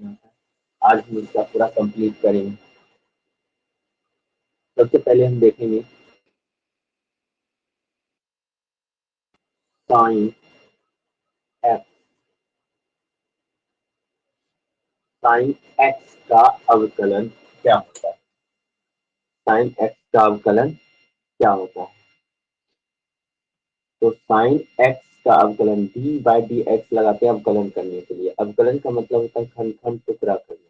देखना है, आज हम इसका पूरा कंप्लीट करेंगे। सबसे पहले हम देखेंगे साइन एक्स। साइन एक्स का अवकलन क्या होता है? साइन एक्स का अवकलन क्या होता है? तो साइन एक्स का अवकलन डी बाई डी एक्स लगाते हैं अवकलन करने के लिए। अवकलन का मतलब होता है खंड खंड टुकड़ा करना।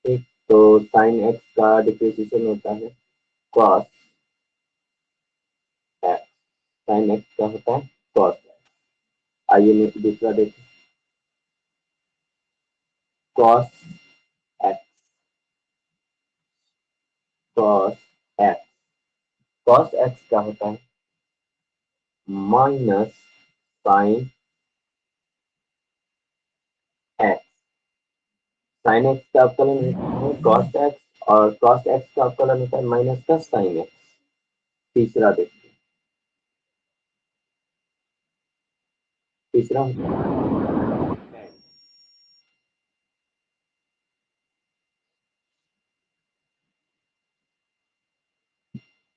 ठीक, तो साइन एक्स का डिफरेंशिएशन होता है कॉस एक्स। साइन एक्स का होता है कॉस एक्स। आइए दूसरा देखें, cos x. Cos x, cos x का होता है minus sine x. Sine x का अवकलन होता है कॉस एक्स और कॉस एक्स का अवकलन होता है माइनस का साइन एक्स। तीसरा देखिए, तीसरा होता है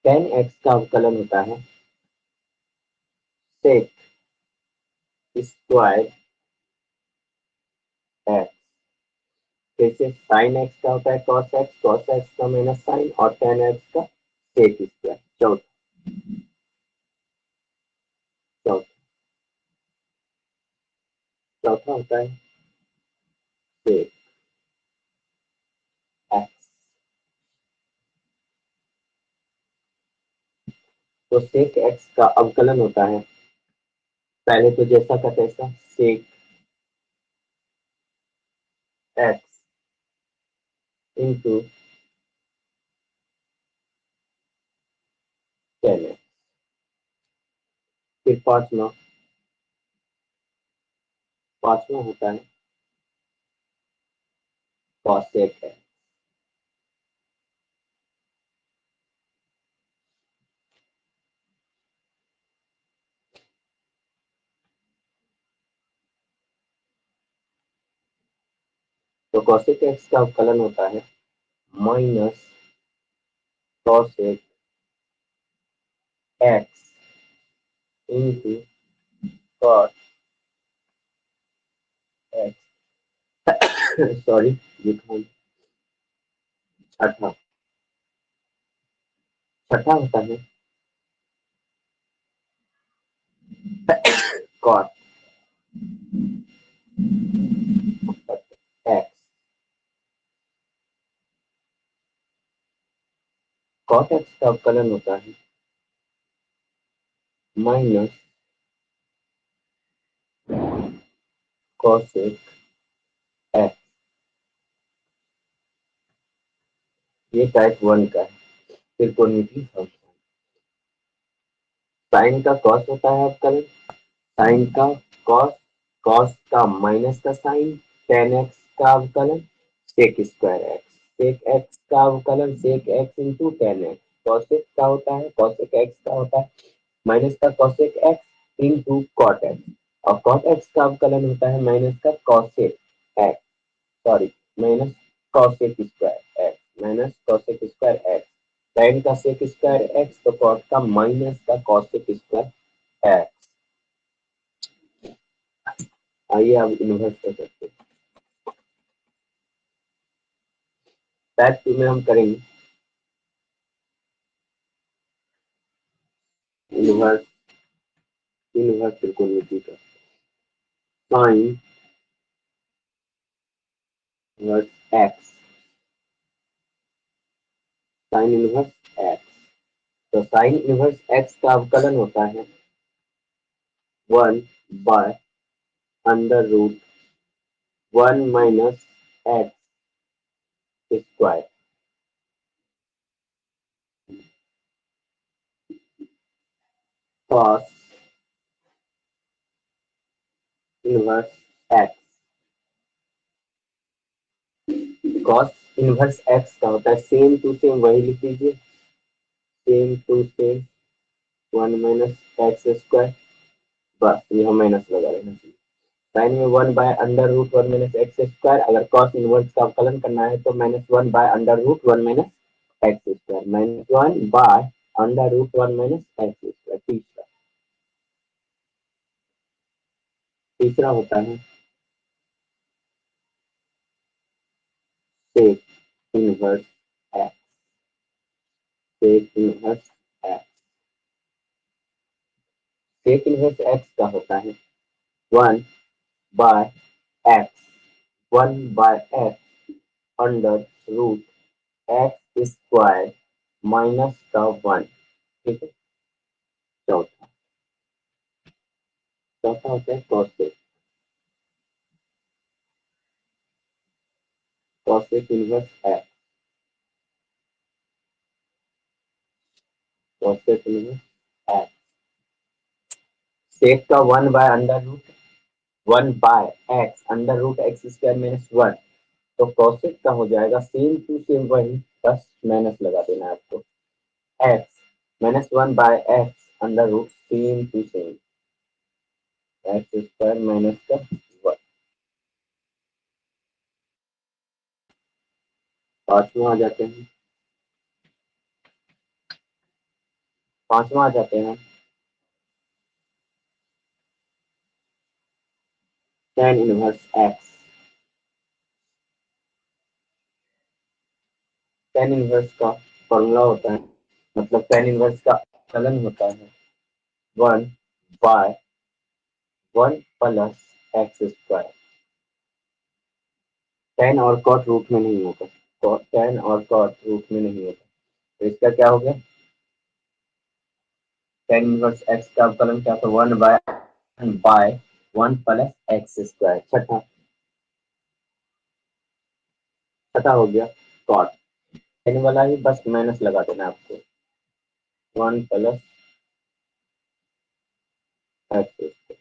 टेन एक्स का अवकलन होता है सेक स्क्वायर एक्स। जैसे साइन एक्स का होता है कॉस एक्स का माइनस साइन और टेन एक्स का सेक स्क्वायर। चौथा, चौथा चौथा होता है सेक एक्स। तो सेक एक्स का अवकलन होता है पहले तो जैसा का तैसा sec X into tan X. फिर पांचवा, पांचवा होता है कॉसेक एक्स। तो कॉसेक एक्स का अवकलन होता है minus cosec X into cot X. Sorry, लिखा छठा, छठा होता है कॉट एक्स। कॉट एक्स का अवकलन होता है माइनस कॉसेक एक्स। ये टाइप वन का है। त्रिकोणमिति फंक्शन। साइन का कॉस होता है अवकलन, साइन का कॉस, कॉस का माइनस का साइन, टेन एक्स का अवकलन sec square X. Sec X का अवकलन sec X into tan X. Cosec का होता है, कॉसेक एक्स का होता है माइनस का cosec X into cot X. और कॉट एक्स का अवकलन होता है माइनस का cosec X, sorry, minus cosec square X, minus cosec square X. Sine का सेक स्क्वायर एक्स तो कॉट का माइनस का कॉसेक स्क्वायर एक्स। आइए अब इन्वर्स कर सकते हैं। टाइप टू में हम करेंगे इन्वर्स, इन्वर्स त्रिकोणमिति का sine inverse X. Sine inverse X, तो साइन इन्वर्स एक्स का अवकलन होता है one by under root one minus x square. Cos inverse X, cos inverse X का होता है सेम टू सेम, वही लिख लीजिए, same to same one minus x square. बस यहाँ माइनस लगा लेना चाहिए। साइन में 1/√1 माइनस एक्स स्क्वायर, अगर कॉस इनवर्स का अवकलन करना है तो -1/√1 minus x square, -1/√1 minus x square. तीसरा तीसरा होता है sec inverse x. Sec inverse x, sec inverse x का होता है 1/x, 1/x under root x square minus का 1। ठीक है। चौथा चौथा होता है cosec, cosec inverse x, cosec inverse x. Sec का 1/√1/x under root x square minus 1, तो कॉसेक का हो जाएगा सेम टू सेम वही, बस माइनस लगा देना है आपको। X -1/x under root same to same X square minus का 1। पांचवा आ जाते हैं, पांचवा आ जाते हैं tan inverse x. tan inverse का फॉर्मूला होता है, मतलब tan इनवर्स का फलन होता है 1/1 प्लस एक्स स्क्वायर। tan और cot रूट में नहीं होगा, tan और cot रूट में नहीं होगा, तो इसका क्या हो गया, tan इनवर्स एक्स का फलन क्या था 1/1 प्लस एक्स स्क्वायर। छठा छठा हो गया cot, tan वाला ही बस माइनस लगा देना है आपको, 1 प्लस एक्स स्क्वायर।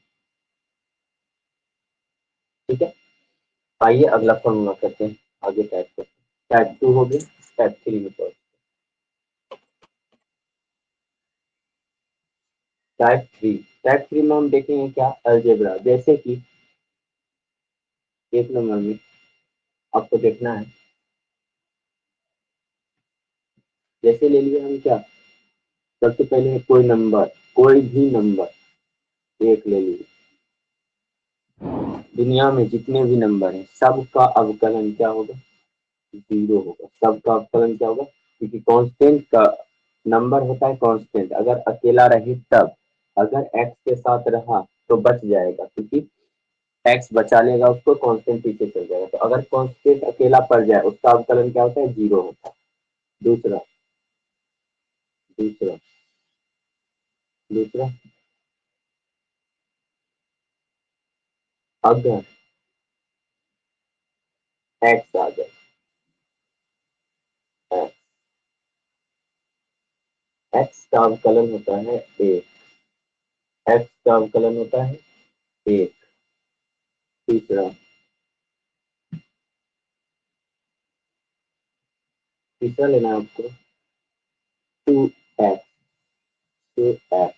ठीक है। आइए अगला फॉर्मूला करते हैं, आगे टाइप करते हैं। टाइप 2 हो गया, टाइप 3 में तो टाइप 3 में हम देखेंगे क्या, अलजेब्रा। जैसे कि एक नंबर में आपको देखना है, जैसे ले लिए हम क्या, सबसे पहले कोई नंबर, कोई भी नंबर एक ले लिए, दुनिया में जितने भी नंबर हैं सबका अवकलन क्या होगा, 0 होगा। सबका अवकलन क्या होगा, क्योंकि कांस्टेंट का नंबर होता है कांस्टेंट, अगर अकेला रहे तब, अगर एक्स के साथ रहा तो बच जाएगा, क्योंकि एक्स बचा लेगा उसको, कांस्टेंट पीछे चल जाएगा। तो अगर कांस्टेंट अकेला पड़ जाए उसका अवकलन क्या होता है, 0 होता है। दूसरा दूसरा दूसरा अगर एक्स आ जाए, एक्स का अवकलन होता है 1, एक्स का अवकलन होता है 1। तीसरा तीसरा लेना है आपको 2x, 2x।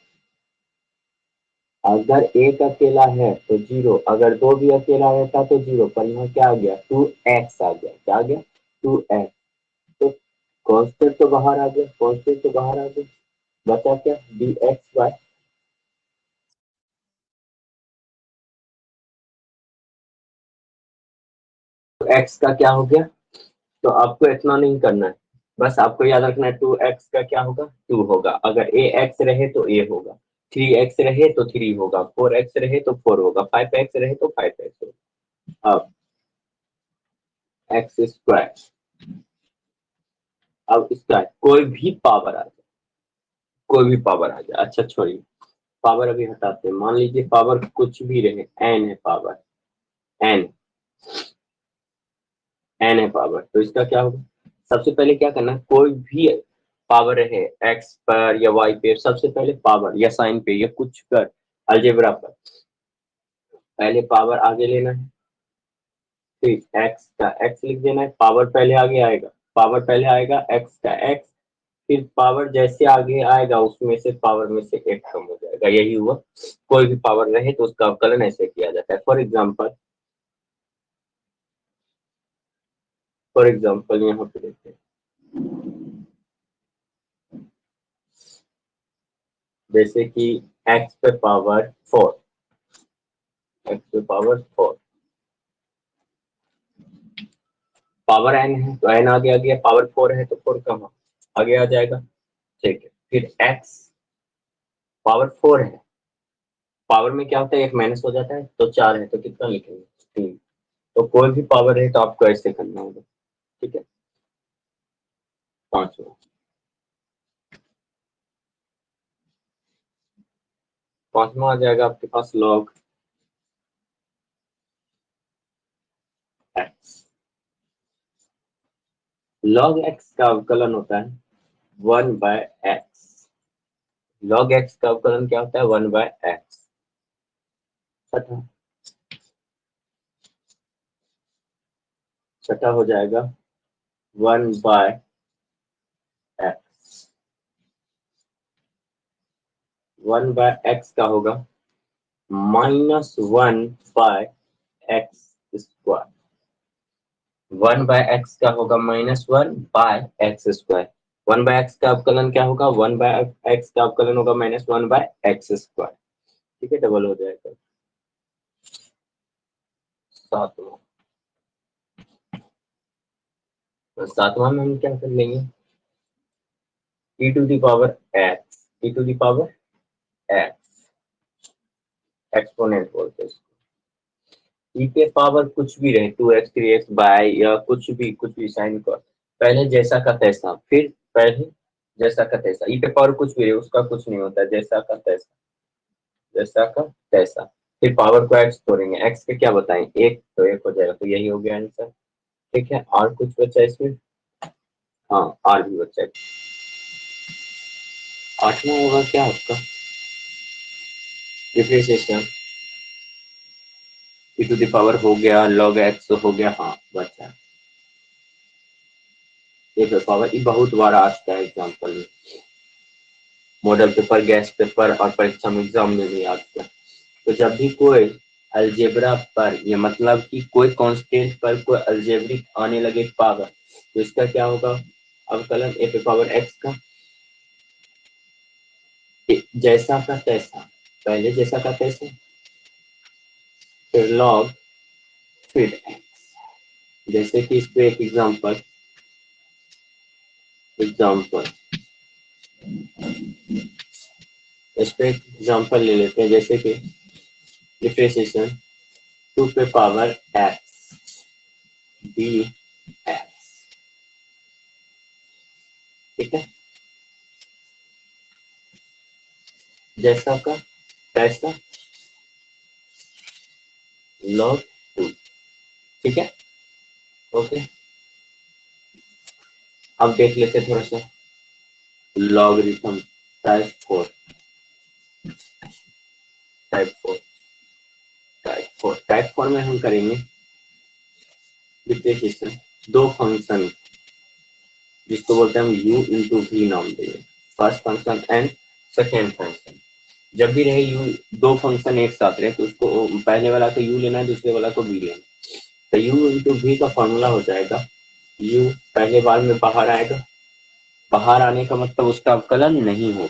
अगर एक अकेला है तो 0, अगर दो भी अकेला रहता तो 0, पर यहाँ क्या आ गया, 2x आ गया। क्या आ गया, 2x। तो कांस्टेंट तो बाहर आ गया, कांस्टेंट तो बाहर आ गया, बचा क्या, dx/, तो x का क्या हो गया। तो आपको इतना नहीं करना है, बस आपको याद रखना है 2x का क्या होगा, 2 होगा। अगर ए एक्स रहे तो ए होगा, 3x रहे तो 3 होगा, 4x रहे तो 4 होगा, 5x रहे तो 5x होगा। अब एक्स स्क्वायर, अब इसका कोई भी पावर आ जाए, कोई भी पावर आ जाए, अच्छा छोड़िए, पावर अभी हटाते हैं। मान लीजिए पावर कुछ भी रहे, एन है पावर, एन एन है पावर, तो इसका क्या होगा, सबसे पहले क्या करना है, कोई भी पावर रहे एक्स पर या वाई पे, सबसे पहले पावर या साइन पे या कुछ कर अलजेब्रा पर, पहले पावर आगे लेना है, फिर एक्स का एक्स लिख देना है, पावर पहले आगे आएगा, पावर पहले आएगा एक्स का एक्स, फिर पावर जैसे आगे आएगा उसमें से पावर में से एक कम हो जाएगा, यही हुआ। कोई भी पावर रहे तो उसका अवकलन ऐसे किया जाता है। फॉर एग्जाम्पल यहाँ पे देखते हैं, जैसे कि x पे पावर 4, x पे पावर 4 पावर n है तो n आगे आ गया, पावर 4 है तो 4 कहाँ आगे आ जाएगा। ठीक है, फिर x पावर 4 है, पावर में क्या होता है एक माइनस हो जाता है, तो 4 है तो कितना लिखेंगे 3। तो कोई भी पावर है तो आपको ऐसे करना होगा। ठीक है, पांचवा पांचवा आ जाएगा आपके पास log x। log x का अवकलन होता है 1/x। log x का अवकलन क्या होता है 1/x। छठा छठा हो जाएगा 1/x। 1/x का होगा -1/x²। 1/x का होगा -1/x²। 1/x का अवकलन क्या होगा 1/x का अवकलन होगा -1/x²। ठीक है, डबल हो जाएगा। सातवां, तो सातवां में हम क्या कर लेंगे e to the power x, e to the power x, exponent बोलते हैं इसको। e के पावर कुछ भी रहे 2x 3x बाय या कुछ भी साइन का पहले जैसा का तैसा, फिर पहले जैसा का तैसा। e पे पावर कुछ भी रहे उसका कुछ नहीं होता, जैसा का तैसा, जैसा का तैसा। फिर पावर को x तोड़ेंगे, x के क्या बताएं एक, तो एक हो जाएगा, तो यही हो गया आंसर। ठीक है, और कुछ बचा इसमें, हाँ और भी बचा है। आठवां होगा क्या आपका differentiation, e to the power हो गया, log x हो गया, हाँ बचा ये पावर। ये बहुत बार आ चुका है एग्जाम्पल में, मॉडल पेपर, गैस पेपर और परीक्षा में एग्जाम में भी आ चुका है। तो जब भी कोई अलजेब्रा पर, ये मतलब कि कोई कांस्टेंट पर कोई अलजेब्रिक आने लगे पावर, तो इसका क्या होगा अवकलन ए पे पावर एक्स का जैसा का तैसा, पहले जैसा का तैसा, फिर लॉग, फिर एक्स। जैसे कि इस पे एक एग्जांपल एग्जांपल इस पे एक एग्जांपल ले लेते हैं, जैसे कि डिफरेंशिएशन 2 पे पावर एक्स डी एक्स। ठीक है, जैसा का तैसा लॉग 2। ठीक है, ओके। अब देख लेते थोड़ा सा लॉगरिथम टाइप 4, टाइप 4 टाइप 4 में हम करेंगे डिफरेंशिएशन दो फंक्शन, जिसको बोलते हैं हम u इंटू वी नाम देंगे, first function and second function. जब भी रहे u दो फंक्शन एक साथ रहे तो उसको पहले वाला को u लेना है, दूसरे वाला को v लेना। तो u इंटू वी का फॉर्मूला हो जाएगा u पहले बार में बाहर आएगा, बाहर आने का मतलब उसका अवकलन नहीं हो,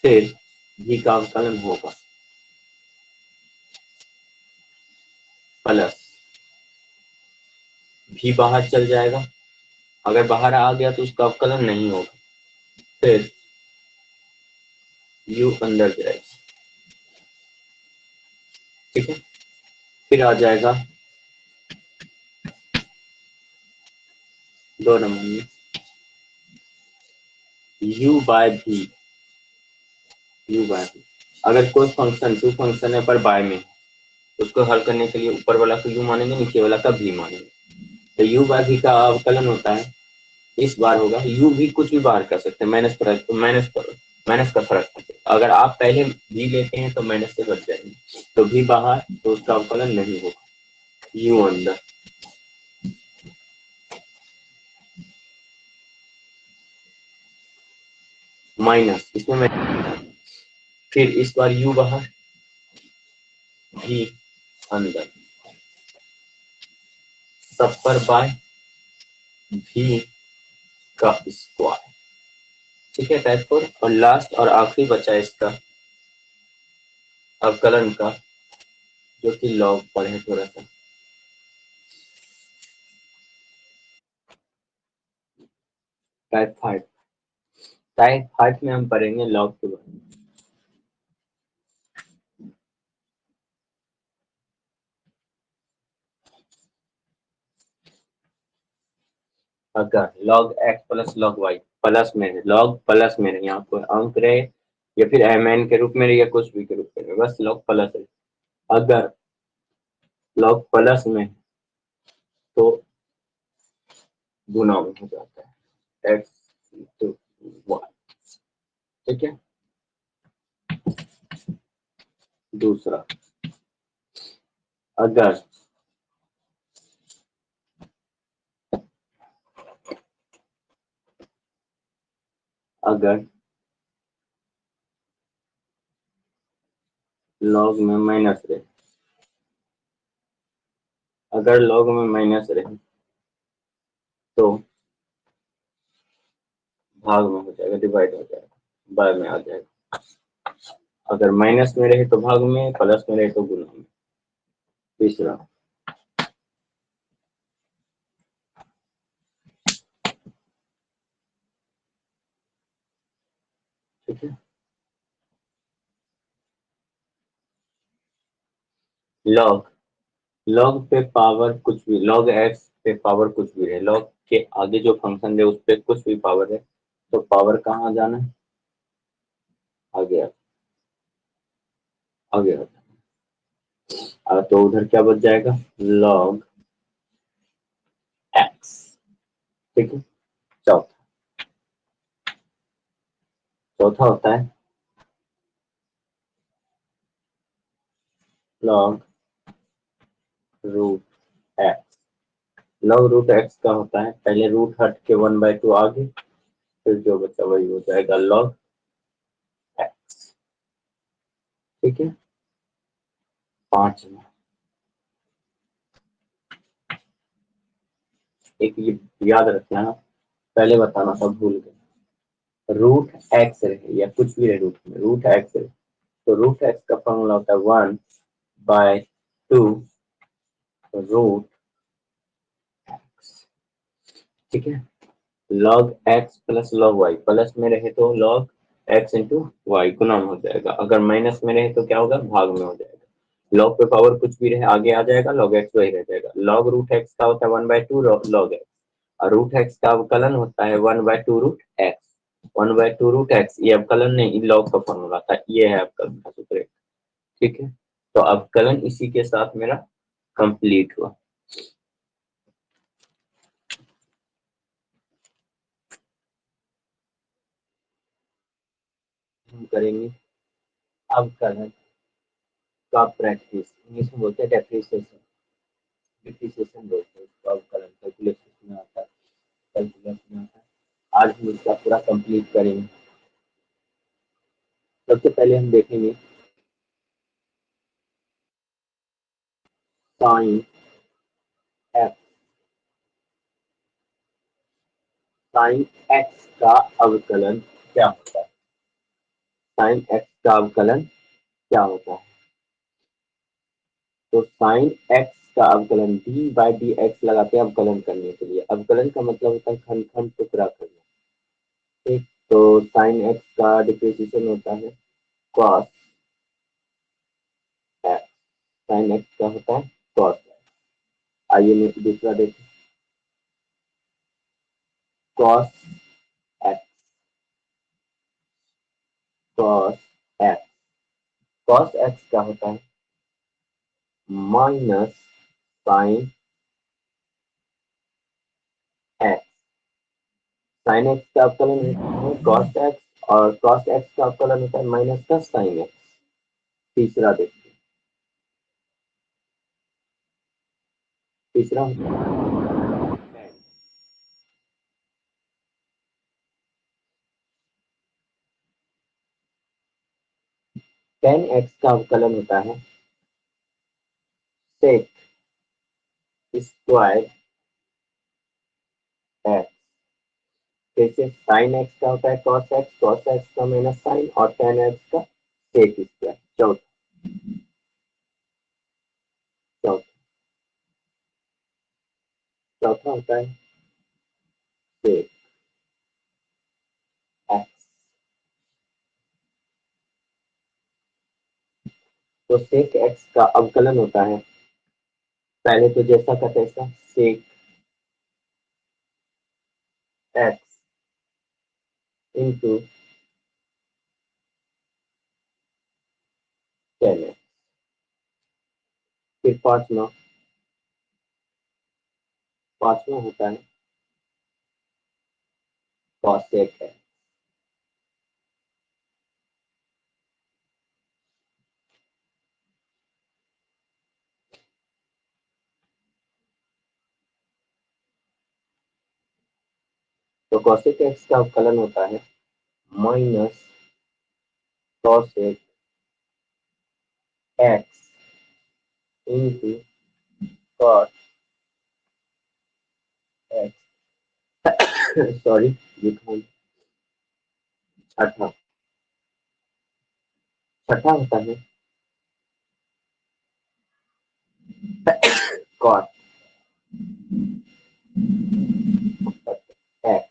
फिर v का अवकलन होगा प्लस v बाहर चल जाएगा, अगर बाहर आ गया तो उसका अवकलन नहीं होगा, फिर u अंदर जाएगा। ठीक है, फिर आ जाएगा 2 नंबर में u by v, u by v। अगर कोई फंक्शन टू फंक्शन है पर बाय में, तो उसको हल करने के लिए ऊपर वाला को u मानेंगे, नीचे वाला का v मानेंगे। तो u बाय v का अवकलन होता है, इस बार होगा u भी कुछ भी बाहर कर सकते हैं, माइनस का फर्क है। अगर आप पहले v लेते हैं तो माइनस से बच जाएंगे, तो v बाहर तो उसका अवकलन नहीं होगा, u अंदर। माइनस, इसमें मैं फिर इस बार u बाहर, v अंदर, सब पर बाय v का स्क्वायर। ठीक है टाइप 4। और लास्ट और आखिरी बचा इसका अवकलन का, जो कि लॉग पढ़े थोड़ा सा। टाइप 5 में हम पढ़ेंगे लॉग के बारे में। अगर log x plus log y plus में है, log प्लस में नहीं, यहाँ पर अंक रहे या फिर mn के रूप में रहे या कुछ भी के रूप में रहे, बस log प्लस है। अगर log प्लस में है, तो गुना में हो जाता है x into y। ठीक है। दूसरा, अगर log में माइनस रहे, अगर log में माइनस रहे तो भाग में हो जाएगा, डिवाइड हो जाएगा, बाय में आ जाएगा। अगर माइनस में रहे तो भाग में, प्लस में रहे तो गुना में। तीसरा, ठीक है। लॉग पे पावर कुछ भी, लॉग एक्स पे पावर कुछ भी है, लॉग के आगे जो फंक्शन है उस पे कुछ भी पावर है, तो पावर कहाँ जाना है, आगे आगे आ जाना। तो उधर क्या बच जाएगा, लॉग एक्स। ठीक है। चौथा चौथा होता है log root X. Log root X का होता है, पहले रूट हट के 1/2 आगे, फिर जो बचा वही हो जाएगा लॉग एक्स। ठीक है। पांचवा, एक ये याद रखना, पहले बताना था भूल गए। रूट एक्स रहे या कुछ भी रहे, रूट में रूट एक्स रहे, तो रूट एक्स का फॉर्मूला होता है 1/2 रूट एक्स। ठीक है। log x plus log y, plus में रहे तो log x इंटू वाई गुना में हो जाएगा, अगर माइनस में रहे तो क्या होगा, भाग में हो जाएगा। log पे पावर कुछ भी रहे आगे आ जाएगा, log x वही रह जाएगा। log रूट x का होता है 1/2 log x, और रूट x का अवकलन होता है 1/2 रूट x। 1/2 रूट x ये अवकलन नहीं, log का फॉर्मूला था, ये है अवकलन का सूत्र। ठीक है। तो अवकलन इसी के साथ मेरा कंप्लीट हुआ। हम करेंगे अवकलन का प्रैक्टिस, इंग्लिश में बोलते हैं डेप्रिसिएशन, डिप्रिसिएशन बोलते हैं इसको। अवकलन कैलकुलेशन में आता है, कैलकुलस में आता है। आज हम इसका पूरा कंप्लीट करेंगे। सबसे पहले हम देखेंगे साइन एक्स, साइन एक्स का अवकलन क्या होता है, साइन एक्स का अवकलन क्या होता है। तो साइन एक्स का अवकलन d/dx लगाते हैं अवकलन करने के लिए। अवकलन का मतलब होता है खंड खंड टुकड़ा करना। ठीक। तो साइन एक्स का डिप्रिसिएशन होता है cos एक्स, साइन एक्स का होता है cos एक्स। आइए दूसरा देखें, cos x, cos x, cos x का होता है minus sine x. Sine x का अवकलन होता है cos एक्स, और cos एक्स का अवकलन होता है माइनस का साइन एक्स। तीसरा देखिए, तीसरा होता है tan x का अवकलन होता है sec स्क्वायर x, जैसे sin x का होता है cos x का माइनस साइन और tan x का sec स्क्वायर। चौथा होता है sec x। तो sec x का अवकलन होता है पहले तो जैसा का तैसा sec x into tan x। फिर पांचवा होता है cosec x। तो cosec x का अवकलन होता है minus cosec x into cos x sorry लिखा छठा छठा होता है cot x।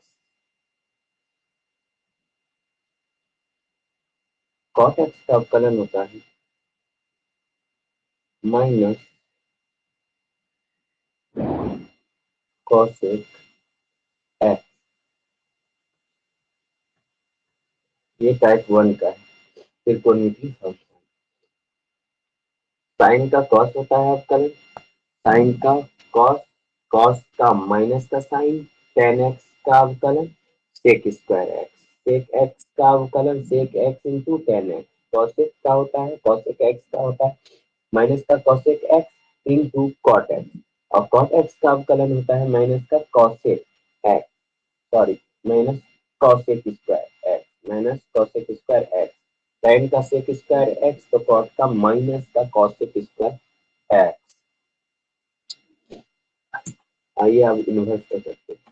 cot x का अवकलन होता है माइनस cosec x। ये टाइप 1 का है। त्रिकोणमिति फंक्शन। साइन का cos होता है अवकलन, साइन का cos, cos का माइनस का साइन, tan x का अवकलन sec square x, sec x का अवकलन sec x into tan x। cosec का होता है cosec x का होता है माइनस का cosec x into cot x, और cot x का अवकलन होता है माइनस का cosec x, sorry minus cosec square x, minus cosec square x। sin का sec स्क्वायर x तो cot का माइनस का cosec स्क्वायर x। आइए अब इन्वर्स कर सकते हैं।